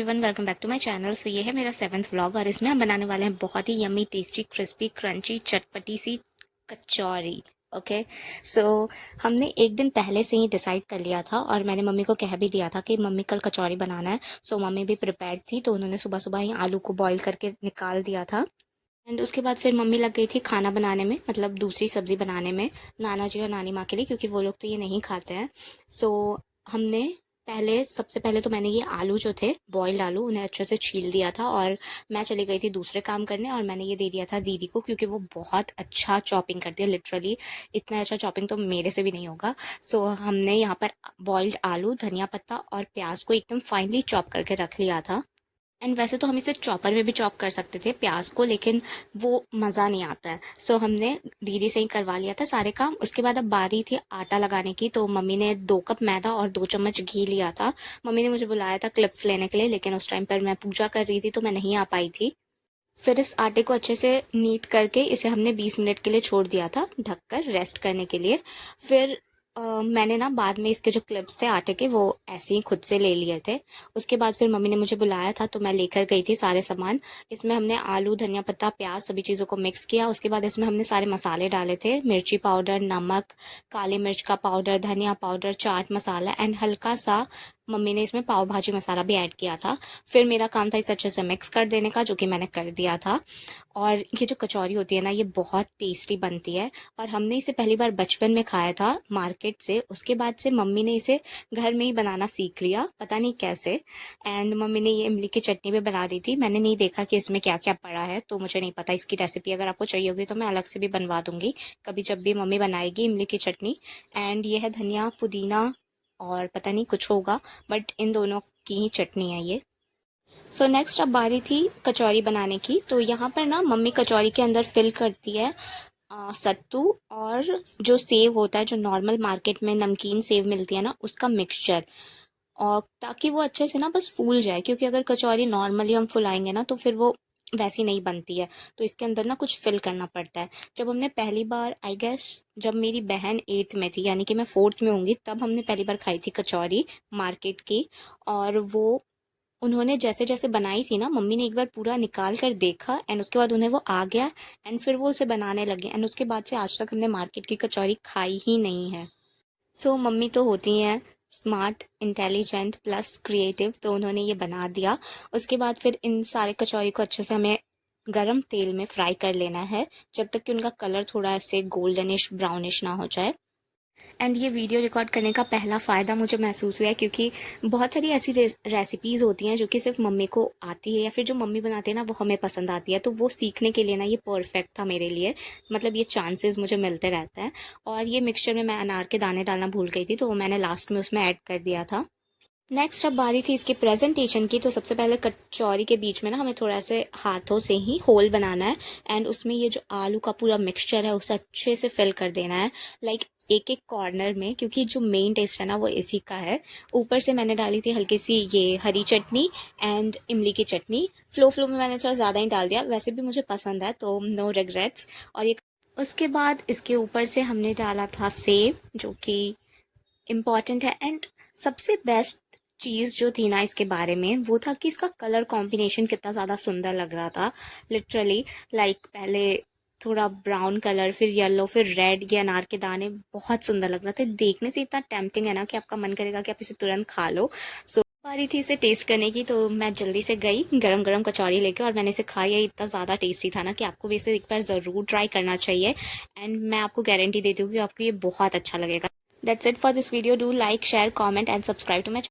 Everyone, welcome back to my channel. So ये है मेरा 7th व्लॉग और इसमें हम बनाने वाले हैं बहुत ही यम्मी टेस्टी क्रिस्पी क्रंची चटपटी सी कचौरी। ओके, सो हमने एक दिन पहले से ही डिसाइड कर लिया था और मैंने मम्मी को कह भी दिया था कि मम्मी कल कचौरी बनाना है। सो मम्मी भी प्रिपेयर्ड थी, तो उन्होंने सुबह सुबह ही आलू को बॉईल करके निकाल दिया था। एंड उसके बाद फिर मम्मी लग गई थी खाना बनाने में, मतलब दूसरी सब्जी बनाने में, नाना जी और नानी माँ के लिए, क्योंकि वो लोग तो ये नहीं खाते हैं। सो हमने सबसे पहले तो मैंने ये आलू जो थे बॉइल्ड आलू, उन्हें अच्छे से छील दिया था और मैं चली गई थी दूसरे काम करने और मैंने ये दे दिया था दीदी को, क्योंकि वो बहुत अच्छा चॉपिंग करती है। लिटरली इतना अच्छा चॉपिंग तो मेरे से भी नहीं होगा। सो हमने यहाँ पर बॉइल्ड आलू, धनिया पत्ता और प्याज को एकदम फाइनली चॉप करके रख लिया था। एंड वैसे तो हम इसे चॉपर में भी चॉप कर सकते थे प्याज को, लेकिन वो मज़ा नहीं आता है। सो हमने दीदी से ही करवा लिया था सारे काम। उसके बाद अब बारी थी आटा लगाने की, तो मम्मी ने 2 कप मैदा और 2 चम्मच घी लिया था। मम्मी ने मुझे बुलाया था क्लिप्स लेने के लिए, लेकिन उस टाइम पर मैं पूजा कर रही थी तो मैं नहीं आ पाई थी। फिर इस आटे को अच्छे से नीट करके इसे हमने 20 मिनट के लिए छोड़ दिया था ढककर रेस्ट करने के लिए। फिर मैंने ना बाद में इसके जो क्लिप्स थे आटे के, वो ऐसे ही खुद से ले लिए थे। उसके बाद फिर मम्मी ने मुझे बुलाया था तो मैं लेकर गई थी सारे सामान। इसमें हमने आलू, धनिया पत्ता, प्याज सभी चीज़ों को मिक्स किया। उसके बाद इसमें हमने सारे मसाले डाले थे, मिर्ची पाउडर, नमक, काली मिर्च का पाउडर, धनिया पाउडर, चाट मसाला एंड हल्का सा मम्मी ने इसमें पाव भाजी मसाला भी ऐड किया था। फिर मेरा काम था इसे अच्छे से मिक्स कर देने का, जो कि मैंने कर दिया था। और ये जो कचौरी होती है ना, ये बहुत टेस्टी बनती है और हमने इसे पहली बार बचपन में खाया था मार्केट से। उसके बाद से मम्मी ने इसे घर में ही बनाना सीख लिया, पता नहीं कैसे। एंड मम्मी ने ये इमली की चटनी भी बना दी थी। मैंने नहीं देखा कि इसमें क्या क्या पड़ा है, तो मुझे नहीं पता इसकी रेसिपी। अगर आपको चाहिए होगी तो मैं अलग से भी बनवा दूंगी कभी, जब भी मम्मी बनाएगी इमली की चटनी। एंड ये है धनिया, पुदीना और पता नहीं कुछ होगा, बट इन दोनों की ही चटनी है ये। सो नेक्स्ट अब बारी थी कचौरी बनाने की। तो यहाँ पर ना मम्मी कचौरी के अंदर फिल करती है सत्तू और जो सेव होता है, जो नॉर्मल मार्केट में नमकीन सेव मिलती है ना, उसका मिक्सचर। और ताकि वो अच्छे से ना बस फूल जाए, क्योंकि अगर कचौरी नॉर्मली हम फुलाएंगे ना तो फिर वो वैसी नहीं बनती है। तो इसके अंदर ना कुछ फिल करना पड़ता है। जब हमने पहली बार, आई गेस जब मेरी बहन 8th में थी, यानी कि मैं 4th में होंगी, तब हमने पहली बार खाई थी कचौरी मार्केट की। और वो उन्होंने जैसे जैसे बनाई थी ना, मम्मी ने एक बार पूरा निकाल कर देखा एंड उसके बाद उन्हें वो आ गया एंड फिर वो उसे बनाने लगे। एंड उसके बाद से आज तक हमने मार्केट की कचौरी खाई ही नहीं है। सो मम्मी तो होती हैं स्मार्ट, इंटेलिजेंट प्लस क्रिएटिव, तो उन्होंने ये बना दिया। उसके बाद फिर इन सारे कचौरी को अच्छे से हमें गरम तेल में फ्राई कर लेना है, जब तक कि उनका कलर थोड़ा ऐसे गोल्डनिश ब्राउनिश ना हो जाए। एंड ये वीडियो रिकॉर्ड करने का पहला फ़ायदा मुझे महसूस हुआ है, क्योंकि बहुत सारी ऐसी रेसिपीज़ होती हैं जो कि सिर्फ मम्मी को आती है, या फिर जो मम्मी बनाती है ना वो हमें पसंद आती है। तो वो सीखने के लिए ना ये परफेक्ट था मेरे लिए। मतलब ये चांसेस मुझे मिलते रहते हैं। और ये मिक्सचर में मैं अनार के दाने डालना भूल गई थी, तो वो मैंने लास्ट में उसमें ऐड कर दिया था। नेक्स्ट अब बारी थी इसके प्रेजेंटेशन की। तो सबसे पहले कचौरी के बीच में ना हमें थोड़ा से हाथों से ही होल बनाना है एंड उसमें ये जो आलू का पूरा मिक्सचर है उसे अच्छे से फिल कर देना है, लाइक एक एक कॉर्नर में, क्योंकि जो मेन टेस्ट है ना वो इसी का है। ऊपर से मैंने डाली थी हल्की सी ये हरी चटनी एंड इमली की चटनी। फ्लो में मैंने थोड़ा ज़्यादा ही डाल दिया, वैसे भी मुझे पसंद है तो नो रिग्रेट्स। और ये उसके बाद इसके ऊपर से हमने डाला था सेव, जो कि इम्पॉर्टेंट है। एंड सबसे बेस्ट चीज़ जो थी ना इसके बारे में, वो था कि इसका कलर कॉम्बिनेशन कितना ज़्यादा सुंदर लग रहा था। लिटरली लाइक पहले थोड़ा ब्राउन कलर, फिर येलो, फिर रेड, ये अनार के दाने बहुत सुंदर लग रहा था। देखने से इतना टेम्पटिंग है ना कि आपका मन करेगा कि आप इसे तुरंत खा लो। सो बारी थी इसे टेस्ट करने की, तो मैं जल्दी से गई गरम गरम कचौरी लेके और मैंने इसे खाई। ये इतना ज़्यादा टेस्टी था ना कि आपको भी इसे एक बार ज़रूर ट्राई करना चाहिए। एंड मैं आपको गारंटी देती हूँ कि आपको ये बहुत अच्छा लगेगा। That's it for this video. Do like, share, comment and subscribe to my channel.